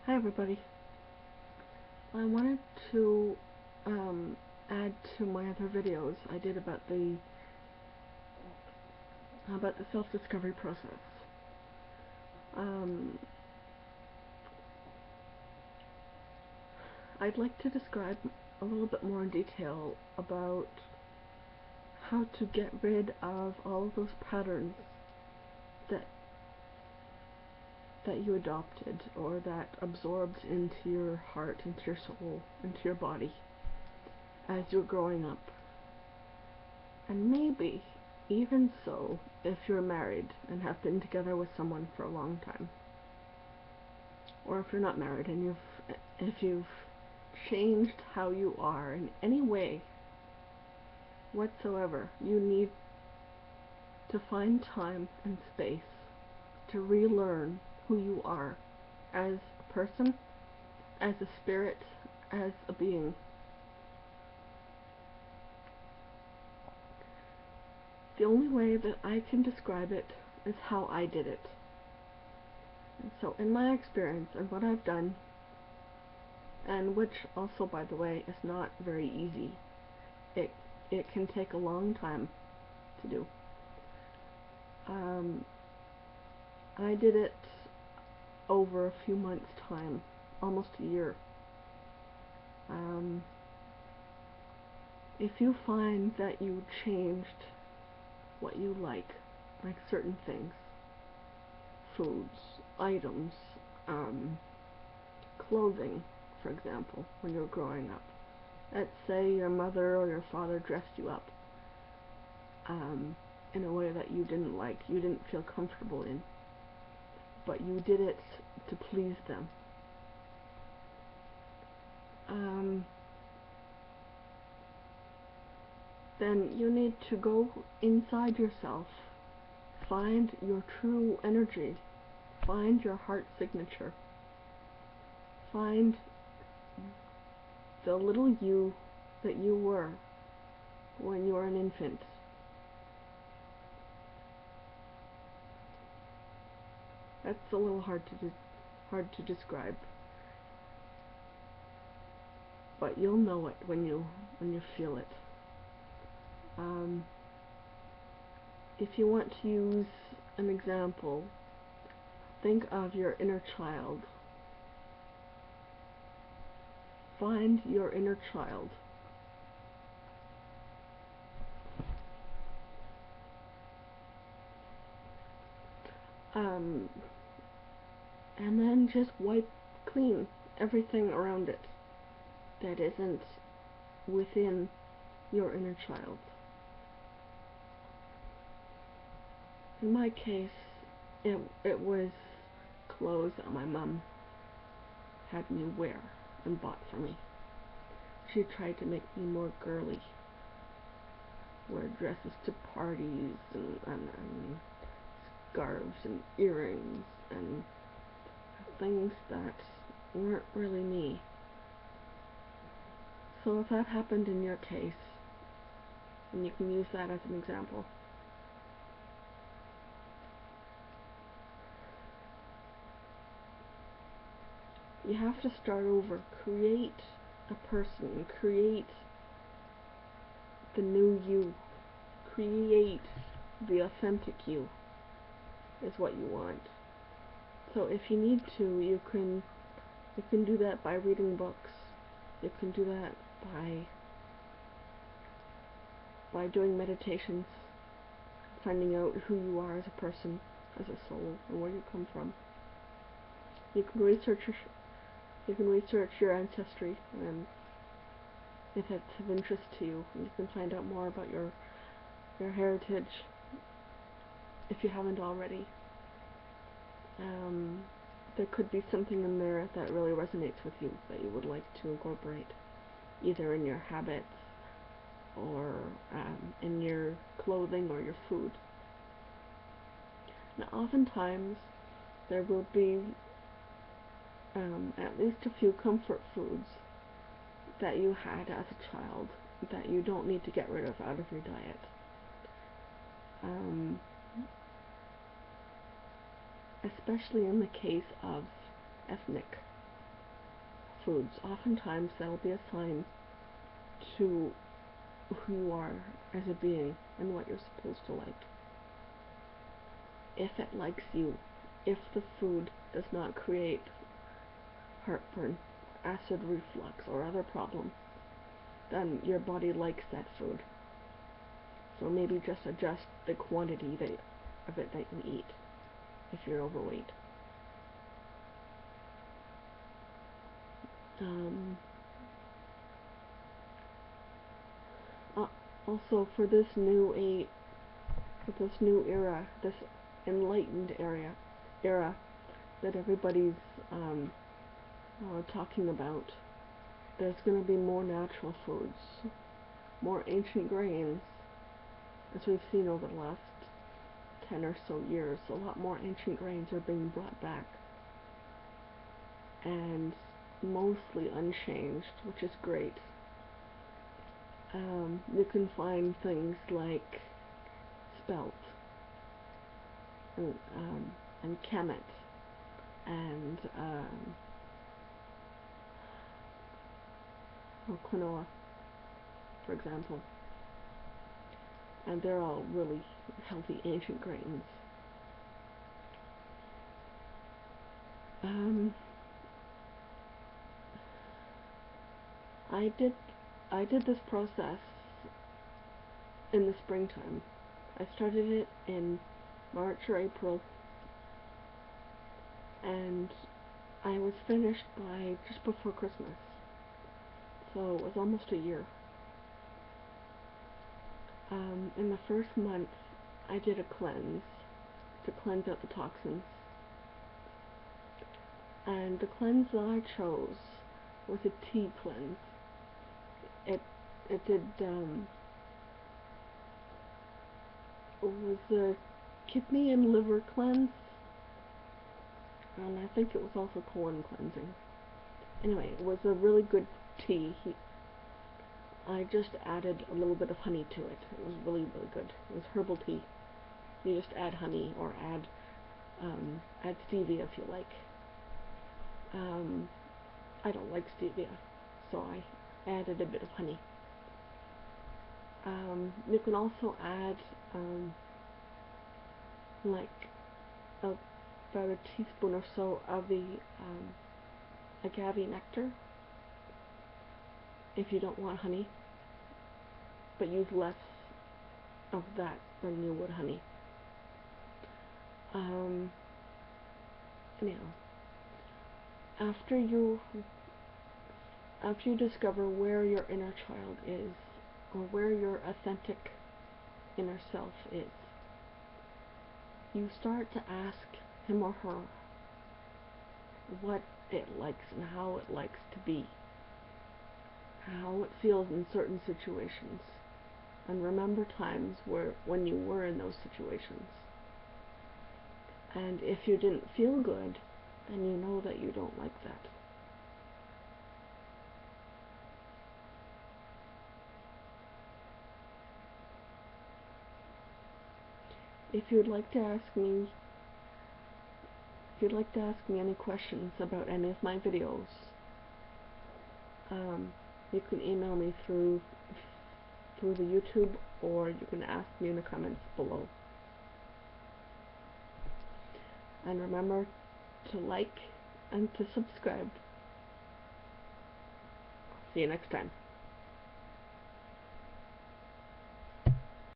Hi everybody. I wanted to add to my other videos I did about the self-discovery process. Um, I'd like to describe a little bit more in detail about how to get rid of all of those patterns that you adopted or that absorbed into your heart, into your soul, into your body as you're growing up. And maybe, even so, if you're married and have been together with someone for a long time, or if you're not married and if you've changed how you are in any way whatsoever, you need to find time and space to relearn who you are as a person, as a spirit, as a being. The only way that I can describe it is how I did it. And so in my experience and what I've done, and which also, by the way, is not very easy, it can take a long time to do. I did it over a few months' time, almost a year. If you find that you changed what you like certain things, foods, items, clothing, for example, when you're growing up. Let's say your mother or your father dressed you up in a way that you didn't like, you didn't feel comfortable in, but you did it to please them. Then you need to go inside yourself, find your true energy, find your heart signature, find the little you that you were when you were an infant. That's a little hard to describe, but you'll know it when you feel it. If you want to use an example, think of your inner child. Find your inner child. And then just wipe clean everything around it that isn't within your inner child. In my case, it was clothes that my mom had me wear and bought for me. She tried to make me more girly, wear dresses to parties and scarves and earrings and things that weren't really me. So if that happened in your case, and you can use that as an example, you have to start over, create a person, create the new you, create the authentic you is what you want. So if you need to, you can do that by reading books. You can do that by doing meditations, finding out who you are as a person, as a soul, and where you come from. You can research your ancestry, and if it's of interest to you, you can find out more about your heritage if you haven't already. There could be something in there that really resonates with you that you would like to incorporate, either in your habits or in your clothing or your food. Now, oftentimes there will be at least a few comfort foods that you had as a child that you don't need to get rid of out of your diet. Especially in the case of ethnic foods, oftentimes that'll be a sign to who you are as a being and what you're supposed to like. If it likes you, if the food does not create heartburn, acid reflux, or other problems, then your body likes that food. So maybe just adjust the quantity of it that you eat if you're overweight. Also, for this new era, this enlightened era that everybody's talking about, there's going to be more natural foods, more ancient grains, as we've seen over the last 10 or so years. A lot more ancient grains are being brought back, and mostly unchanged, which is great. You can find things like spelt and kemet and quinoa, for example, and they're all really healthy ancient grains. I did this process in the springtime. I started it in March or April, and I was finished by just before Christmas. So it was almost a year. In the first month, I did a cleanse to cleanse out the toxins. And the cleanse that I chose was a tea cleanse. It was a kidney and liver cleanse, and I think it was also colon cleansing. Anyway, it was a really good tea. I just added a little bit of honey to it. It was really, really good. It was herbal tea. You just add honey or add stevia if you like. I don't like stevia, so I added a bit of honey. You can also add like about a teaspoon or so of the agave nectar if you don't want honey, but use less of that than you would honey. Anyhow, after you discover where your inner child is, or where your authentic inner self is, you start to ask him or her what it likes and how it likes to be, how it feels in certain situations, and remember times when you were in those situations. And if you didn't feel good, then you know that you don't like that. If you'd like to ask me any questions about any of my videos, you can email me through the YouTube, or you can ask me in the comments below. And remember to like and to subscribe. See you next time.